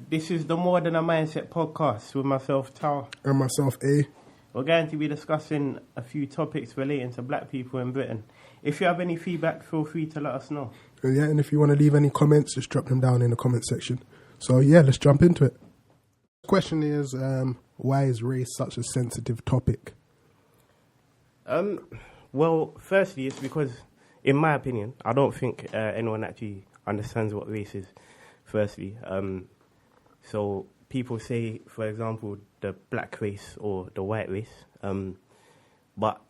This is the More Than a Mindset podcast with myself, Tao. And myself, A. We're going to be discussing a few topics relating to black people in Britain. If you have any feedback, feel free to let us know. And if you want to leave any comments, just drop them down in the comment section. So, let's jump into it. The question is, why is race such a sensitive topic? Well, firstly, it's because, in my opinion, I don't think anyone actually understands what race is, firstly. So people say, for example, the black race or the white race. But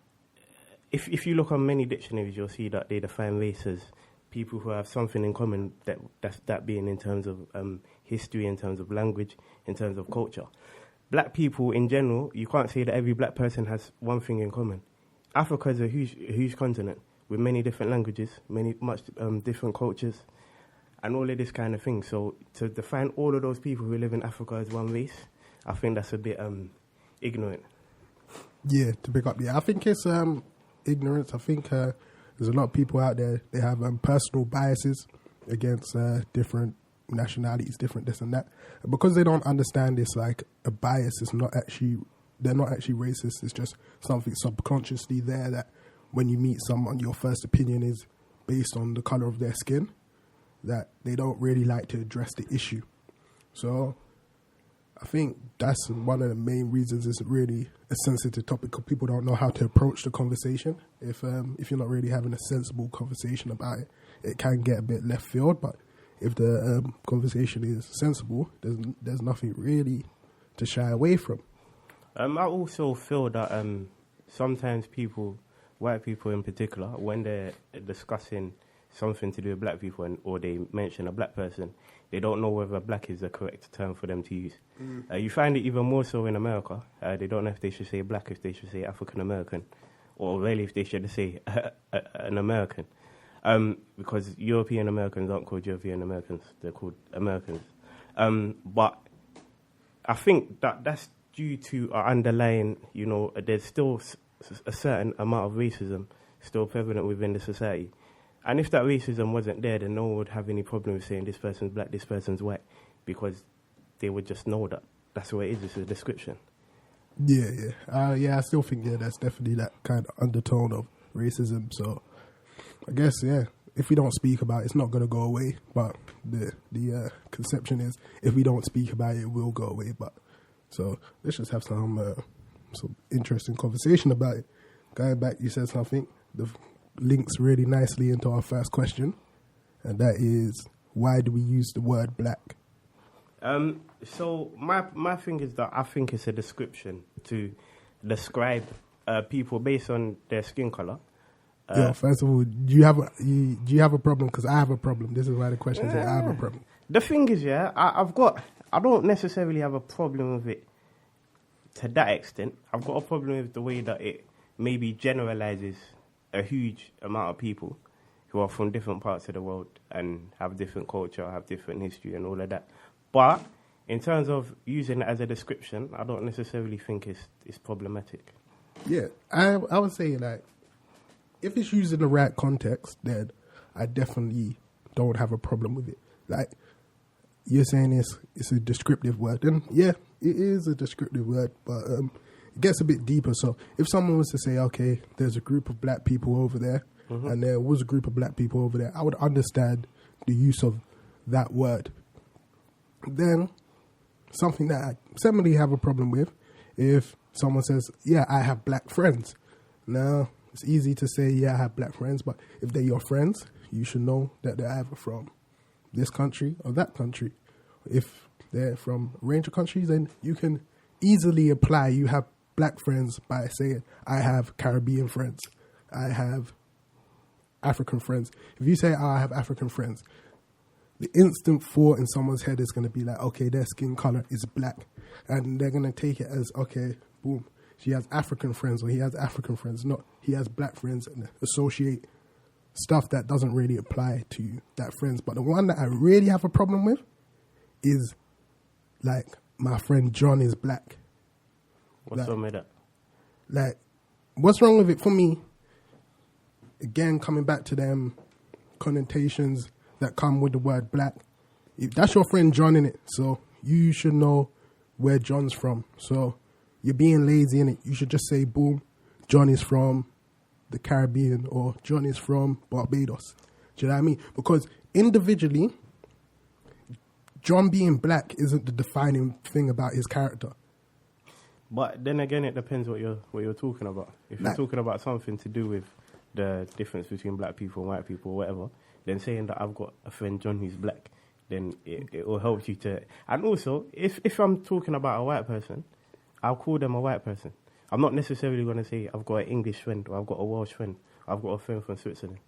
if you look on many dictionaries, you'll see that they define race as people who have something in common, that being in terms of history, in terms of language, in terms of culture. Black people in general, you can't say that every black person has one thing in common. Africa is a huge continent with many different languages, much different cultures, and all of this kind of thing. So to define all of those people who live in Africa as one race, I think that's a bit ignorant. Yeah, to pick up. I think it's ignorance. I think there's a lot of people out there, they have personal biases against different nationalities, different this and that. And because they don't understand this, like a bias is not actually, they're not actually racist. It's just something subconsciously there that when you meet someone, your first opinion is based on the color of their skin, that they don't really like to address the issue. So I think that's one of the main reasons it's really a sensitive topic, because people don't know how to approach the conversation. If you're not really having a sensible conversation about it, it can get a bit left field. But if the conversation is sensible, there's nothing really to shy away from. I also feel that sometimes people, white people in particular, when they're discussing something to do with black people or they mention a black person, they don't know whether black is the correct term for them to use. You find it even more so in America. They don't know if they should say black, if they should say African American, or really if they should say an American. Because European Americans aren't called European Americans, they're called Americans. But I think that's due to our underlying, there's still a certain amount of racism still prevalent within the society. And if that racism wasn't there, then no one would have any problem with saying this person's black, this person's white, because they would just know that that's what it is. It's a description. Yeah. I still think, that's definitely that kind of undertone of racism. So I guess, if we don't speak about it, it's not going to go away. But the conception is if we don't speak about it, it will go away. But so let's just have some interesting conversation about it. Going back, you said something. The links really nicely into our first question, and that is, why do we use the word black? So my thing is that I think it's a description to describe people based on their skin color. First of all, do you have a problem? Because I have a problem. This is why the question is I have a problem. The thing is, I don't necessarily have a problem with it to that extent. I've got a problem with the way that it maybe generalizes a huge amount of people who are from different parts of the world and have different culture, have different history and all of that. But in terms of using it as a description, I don't necessarily think it's problematic. Yeah, I would say, like, if it's used in the right context, then I definitely don't have a problem with it. Like, you're saying it's a descriptive word, and it is a descriptive word, but it gets a bit deeper. So if someone was to say, okay, there's a group of black people over there, and there was a group of black people over there, I would understand the use of that word. Then something that I similarly have a problem with, if someone says, I have black friends. Now, it's easy to say, I have black friends, but if they're your friends, you should know that they're either from this country or that country. If they're from a range of countries, then you can easily apply you have black friends by saying, I have Caribbean friends, I have African friends. If you say, I have African friends, the instant thought in someone's head is going to be like, okay, their skin color is black. And they're going to take it as, okay, boom, she has African friends or he has African friends. Not, he has black friends, and associate stuff that doesn't really apply to that friends. But the one that I really have a problem with is, like, my friend John is black. What's wrong with that? Like, what's wrong with it for me? Again, coming back to them connotations that come with the word black. If that's your friend John in it, so you should know where John's from. So you're being lazy in it. You should just say, boom, John is from the Caribbean or John is from Barbados. Do you know what I mean? Because individually, John being black isn't the defining thing about his character. But then again, it depends what you're talking about. If you're talking about something to do with the difference between black people and white people or whatever, then saying that I've got a friend John who's black, then it will help you to... And also, if I'm talking about a white person, I'll call them a white person. I'm not necessarily going to say I've got an English friend or I've got a Welsh friend or I've got a friend from Switzerland.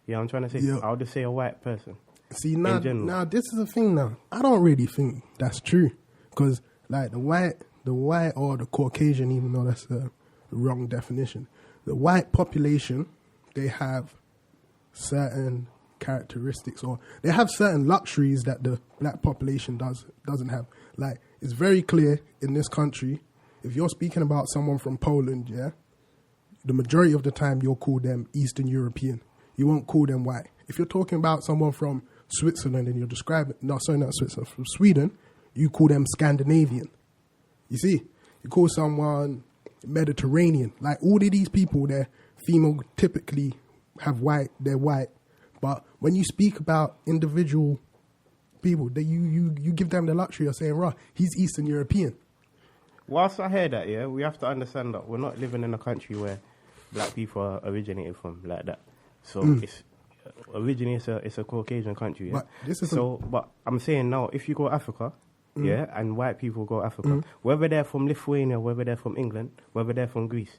Yeah, I'm trying to say, I'll just say a white person. See, now this is the thing now. I don't really think that's true. Because, like, the white or the Caucasian, even though that's the wrong definition, the white population, they have certain characteristics or they have certain luxuries that the black population doesn't have. Like, it's very clear in this country, if you're speaking about someone from Poland, yeah, the majority of the time you'll call them Eastern European. You won't call them white. If you're talking about someone from Switzerland and you're describing, not Switzerland, from Sweden, you call them Scandinavian. You see, you call someone Mediterranean. Like, all of these people, they're female, typically they're white. But when you speak about individual people, that you give them the luxury of saying, right, he's Eastern European. Whilst I hear that, yeah, we have to understand that we're not living in a country where black people are originated from like that. So it's originally it's a Caucasian country, yeah. But I'm saying now, if you go Africa, yeah, and white people go Africa, whether they're from Lithuania, whether they're from England, whether they're from Greece,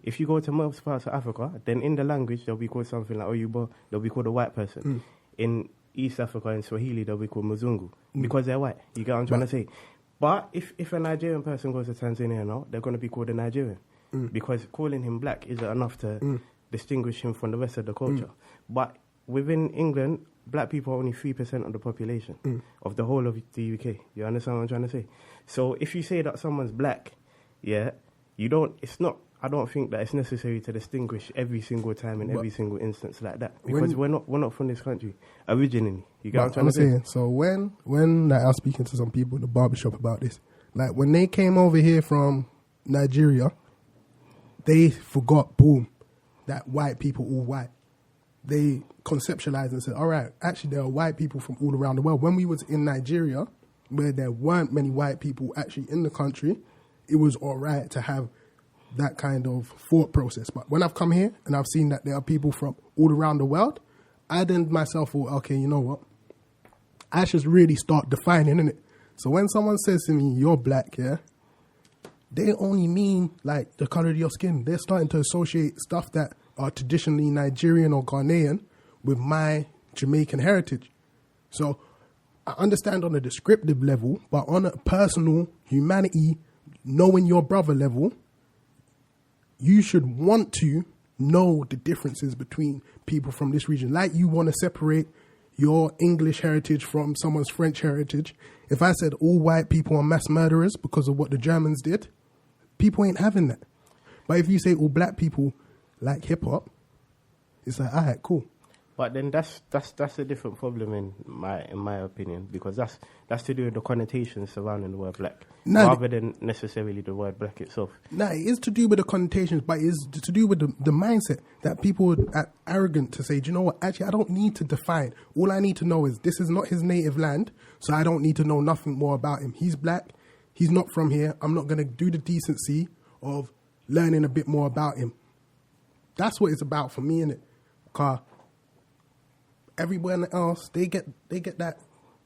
if you go to most parts of Africa, then in the language they'll be called something like Oyubo, they'll be called a white person. In East Africa and Swahili, they'll be called Mzungu because they're white. You get what I'm trying to say? But if a Nigerian person goes to Tanzania now, they're going to be called a Nigerian because calling him black isn't enough to distinguish him from the rest of the culture. But within England, black people are only 3% of the population of the whole of the UK. You understand what I'm trying to say? So if you say that someone's black, yeah, I don't think that it's necessary to distinguish every single time in every single instance like that because we're not from this country originally. You get what I'm trying to say? So when like, I was speaking to some people in the barbershop about this, like when they came over here from Nigeria, they forgot, boom, that white people all white. They conceptualized and said, all right, actually there are white people from all around the world. When we was in Nigeria, where there weren't many white people actually in the country, it was all right to have that kind of thought process. But when I've come here and I've seen that there are people from all around the world, I then myself thought, okay, you know what? I should really start defining, innit? So when someone says to me, you're black, yeah, they only mean like the color of your skin. They're starting to associate stuff that are traditionally Nigerian or Ghanaian with my Jamaican heritage. So I understand on a descriptive level, but on a personal humanity, knowing your brother level, you should want to know the differences between people from this region. Like you want to separate your English heritage from someone's French heritage. If I said all white people are mass murderers because of what the Germans did, people ain't having that. But if you say all black people like hip hop, it's like, all right, cool. But then that's a different problem in my opinion, because that's to do with the connotations surrounding the word black, rather than necessarily the word black itself. No, it is to do with the connotations, but it's to do with the mindset that people are arrogant to say, do you know what, actually I don't need to define. All I need to know is this is not his native land, so I don't need to know nothing more about him. He's black, he's not from here, I'm not going to do the decency of learning a bit more about him. That's what it's about for me, innit? Because everyone else, they get that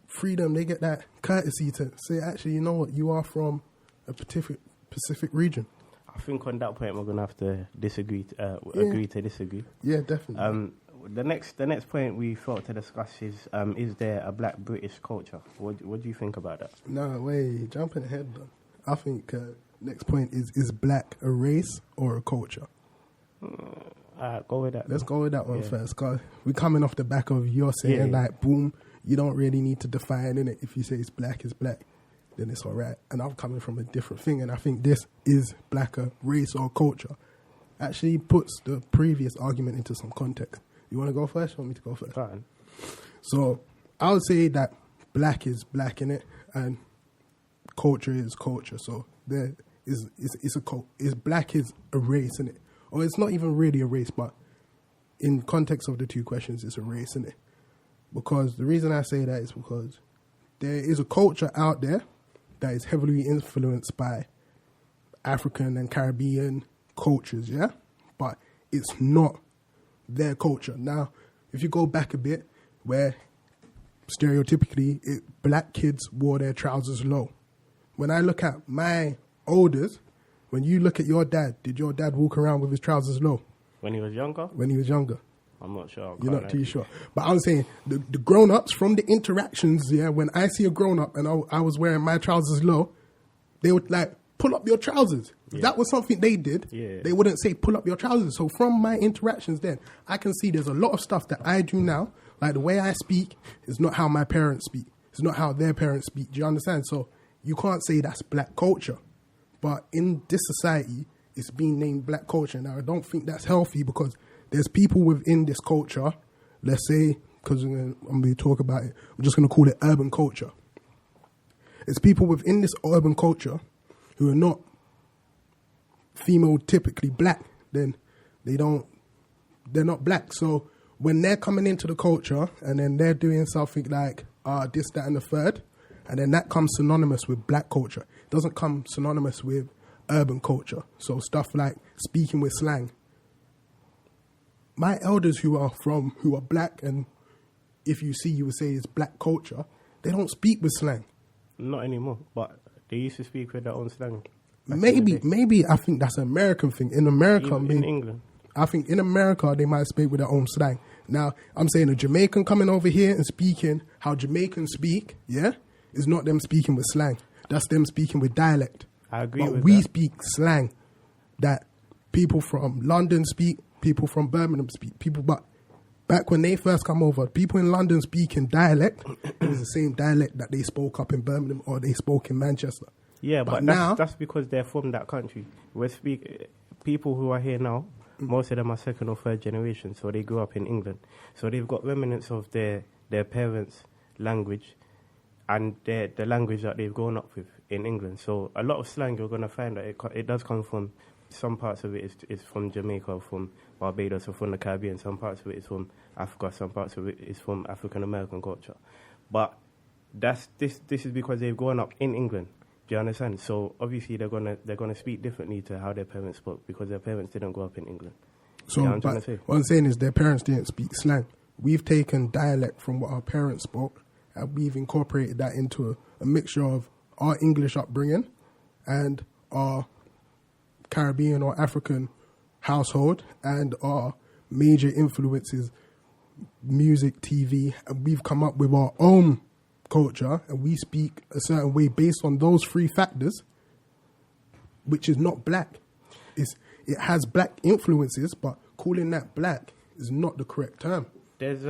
freedom, they get that courtesy to say, actually, you know what, you are from a Pacific region. I think on that point we're going to have to agree to disagree. Yeah, definitely. The next point we thought to discuss is there a black British culture? What do you think about that? No, wait, jumping ahead though. I think next point is black a race or a culture? Go with that. Let's go with that one first, because we're coming off the back of your saying, like, boom, you don't really need to define in it. If you say it's black, then it's all right. And I'm coming from a different thing, and I think this is black a race or culture. Actually puts the previous argument into some context. You want to go first? You want me to go first? Fine. So I would say that black is black in it, and culture is culture. So there is black is a race, isn't it? Or it's not even really a race, but in context of the two questions, it's a race, isn't it? Because the reason I say that is because there is a culture out there that is heavily influenced by African and Caribbean cultures, yeah? But it's not their culture. Now, if you go back a bit, where stereotypically black kids wore their trousers low. When I look at my elders, when you look at your dad, did your dad walk around with his trousers low? When he was younger? When he was younger. I'm not sure. You're not too sure. But I'm saying the grown-ups from the interactions, yeah, when I see a grown-up and I was wearing my trousers low, they would like, pull up your trousers. If that was something they did, they wouldn't say pull up your trousers. So from my interactions then, I can see there's a lot of stuff that I do now, like the way I speak is not how my parents speak. It's not how their parents speak. Do you understand? So you can't say that's black culture. But in this society, it's being named black culture. Now, I don't think that's healthy because there's people within this culture, let's say, because I'm going to talk about it, I'm just going to call it urban culture. It's people within this urban culture who are not female typically black, then they're not black. So when they're coming into the culture and then they're doing something like this, that, and the third, and then that comes synonymous with black culture. It doesn't come synonymous with urban culture. So stuff like speaking with slang. My elders who are black, and if you see, you would say it's black culture, they don't speak with slang. Not anymore, but they used to speak with their own slang. Maybe I think that's an American thing. In America, in England, I think in America they might speak with their own slang. Now, I'm saying a Jamaican coming over here and speaking how Jamaicans speak, yeah, is not them speaking with slang. That's them speaking with dialect. I agree with that. But we speak slang that people from London speak, people from Birmingham speak, but back when they first come over, people in London speaking dialect, it was the same dialect that they spoke up in Birmingham or they spoke in Manchester. Yeah, but now that's because they're from that country. People who are here now, most of them are second or third generation, so they grew up in England. So they've got remnants of their parents' language and the language that they've grown up with in England. So a lot of slang you're going to find that it does come from, some parts of it is from Jamaica, from Barbados, or from the Caribbean. Some parts of it is from Africa. Some parts of it is from African American culture. But this is because they've grown up in England. Do you understand? So obviously they're gonna speak differently to how their parents spoke because their parents didn't grow up in England. So you know what I'm saying is their parents didn't speak slang. We've taken dialect from what our parents spoke and we've incorporated that into a mixture of our English upbringing and our Caribbean or African household and our major influences, music, TV, and we've come up with our own culture and we speak a certain way based on those three factors, which is not black. It has black influences, but calling that black is not the correct term. There's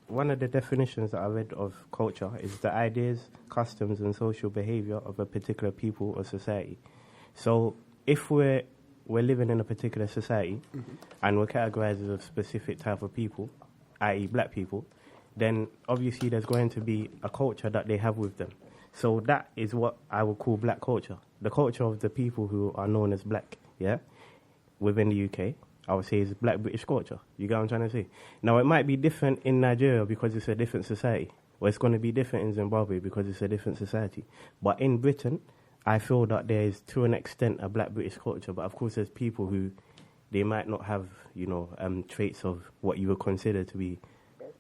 one of the definitions that I read of culture is the ideas, customs, and social behavior of a particular people or society. So if we're living in a particular society and we're categorized as a specific type of people, i.e. black people, then obviously there's going to be a culture that they have with them. So that is what I would call black culture. The culture of the people who are known as black, yeah, within the UK, I would say is black British culture. You get what I'm trying to say? Now, it might be different in Nigeria because it's a different society, or it's going to be different in Zimbabwe because it's a different society. But in Britain, I feel that there is, to an extent, a black British culture. But of course, there's people who, they might not have, traits of what you would consider to be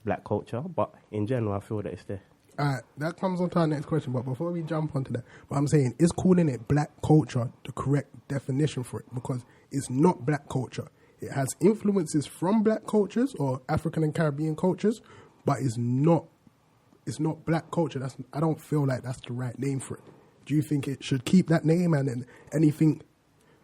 black culture. But in general, I feel that it's there. All right, that comes on to our next question. But before we jump onto that, what I'm saying is calling it black culture the correct definition for it, because it's not black culture. It has influences from black cultures or African and Caribbean cultures, but it's not black culture. I don't feel like that's the right name for it. Do you think it should keep that name and then anything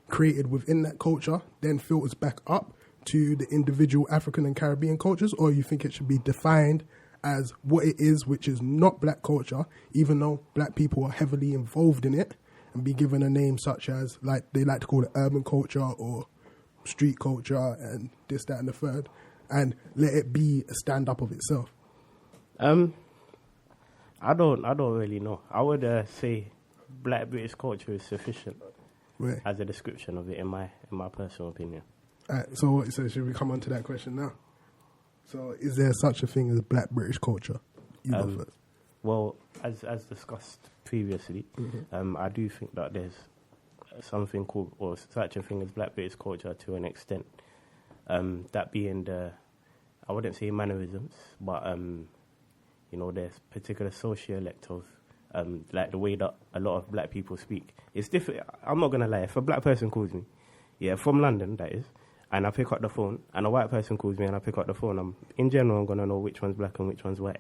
created within that culture then filters back up to the individual African and Caribbean cultures, or you think it should be defined as what it is, which is not black culture, even though black people are heavily involved in it, and be given a name such as, like they like to call it urban culture or street culture and this, that, and the third, and let it be a stand-up of itself? I don't really know. I would say black British culture is sufficient Right. as a description of it, in my personal opinion. Alright, so should we come on to that question now? So is there such a thing as black British culture? You go first. Well, as discussed previously, I do think that there's something called, or such a thing as black British culture to an extent. That being I wouldn't say mannerisms, but there's particular sociolect of like the way that a lot of black people speak. It's different. I'm not gonna lie. If a black person calls me, from London, that is, and I pick up the phone, and a white person calls me and I pick up the phone, I'm gonna know which one's black and which one's white.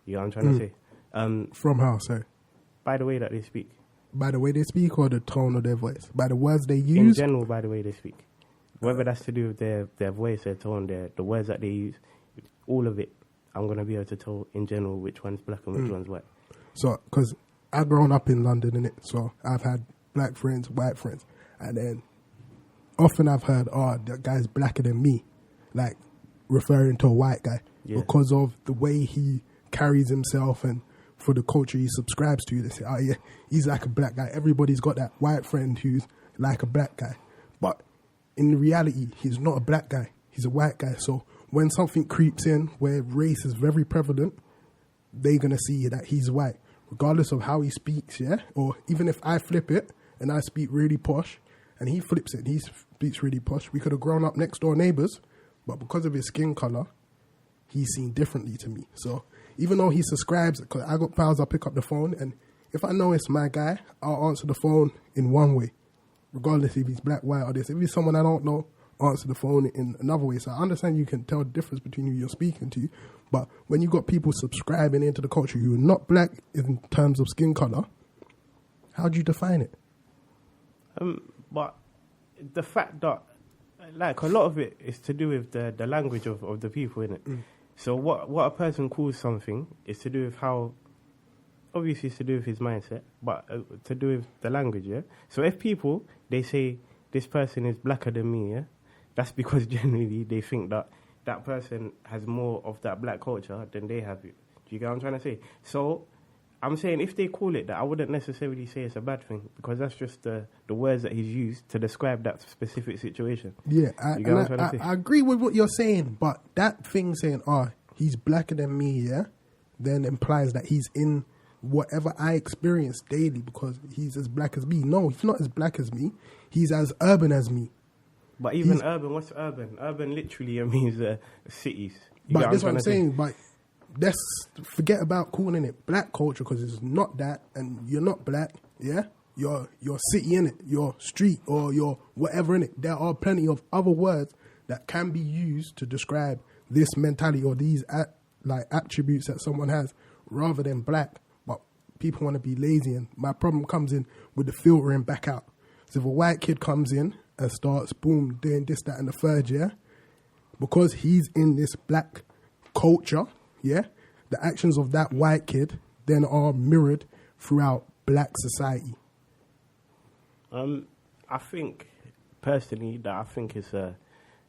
You know what I'm trying to say? From how, sorry? By the way that they speak. By the way they speak or the tone of their voice? By the words they use? In general, by the way they speak. Whether that's to do with their voice, their tone, the words that they use, all of it, I'm going to be able to tell in general which one's black and which one's white. So, because I've grown up in London, innit? So I've had black friends, white friends. And then often I've heard, that guy's blacker than me. Like, referring to a white guy. Yeah. Because of the way he carries himself and for the culture he subscribes to. They say, he's like a black guy. Everybody's got that white friend who's like a black guy. But in reality, he's not a black guy. He's a white guy. So when something creeps in where race is very prevalent, they're going to see that he's white, regardless of how he speaks, yeah? Or even if I flip it and I speak really posh and he flips it and he speaks really posh, we could have grown up next door neighbours, but because of his skin colour, he's seen differently to me. So even though he subscribes, because I got pals, I pick up the phone, and if I know it's my guy, I'll answer the phone in one way, regardless if he's black, white, or this. If he's someone I don't know, answer the phone in another way. So I understand you can tell the difference between who you're speaking to, but when you got people subscribing into the culture who are not black in terms of skin colour, how do you define it? But the fact that, like, a lot of it is to do with the language of the people, innit? So what a person calls something is to do with how, obviously it's to do with his mindset, but to do with the language, yeah? So if people, they say, this person is blacker than me, yeah? That's because generally they think that that person has more of that black culture than they have. Do you get what I'm trying to say? So I'm saying if they call it that, I wouldn't necessarily say it's a bad thing, because that's just the words that he's used to describe that specific situation. Yeah, I agree with what you're saying, but that thing saying, he's blacker than me, yeah, then implies that he's in whatever I experience daily because he's as black as me. No, he's not as black as me. He's as urban as me. But even urban, what's urban? Urban literally means cities. But that's what I'm saying, but let's forget about calling it black culture because it's not that, and you're not black, yeah? You're city in it, your street or your whatever in it. There are plenty of other words that can be used to describe this mentality or these attributes that someone has rather than black. But people want to be lazy, and my problem comes in with the filtering back out. So if a white kid comes in and starts, boom, doing this, that, and the third, yeah, because he's in this black culture, yeah, the actions of that white kid then are mirrored throughout black society. I think, personally, that I think it's a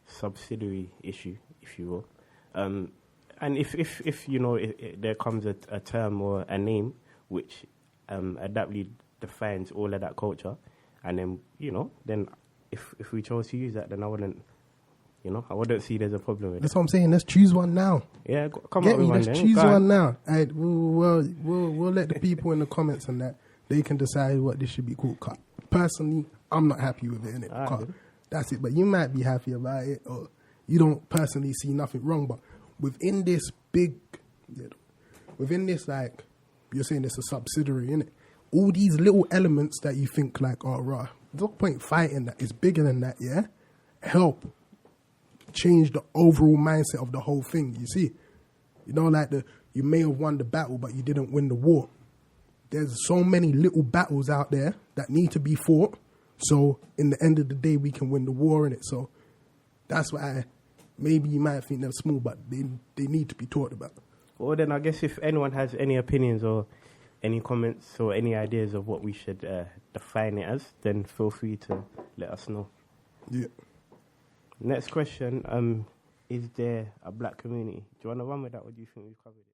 subsidiary issue, if you will. And if you know, there comes a term or a name which adaptly defines all of that culture, and then, then if we chose to use that, then I wouldn't see there's a problem with it. That's what I'm saying. Let's choose one now. Yeah, come on, let's choose one now. And we'll let the people in the comments and that, they can decide what this should be called. Personally, I'm not happy with it, innit? That's it. But you might be happy about it, or you don't personally see nothing wrong. But within this like, you're saying it's a subsidiary, innit? All these little elements that you think like, there's no point fighting that. It's bigger than that, yeah? Help change the overall mindset of the whole thing, you see? Like you may have won the battle, but you didn't win the war. There's so many little battles out there that need to be fought, so in the end of the day, we can win the war in it. So that's why maybe you might think they're small, but they need to be talked about. Well, then I guess if anyone has any opinions or any comments or any ideas of what we should define it as, then feel free to let us know. Yeah. Next question, is there a black community? Do you want to run with that, or do you think we've covered it?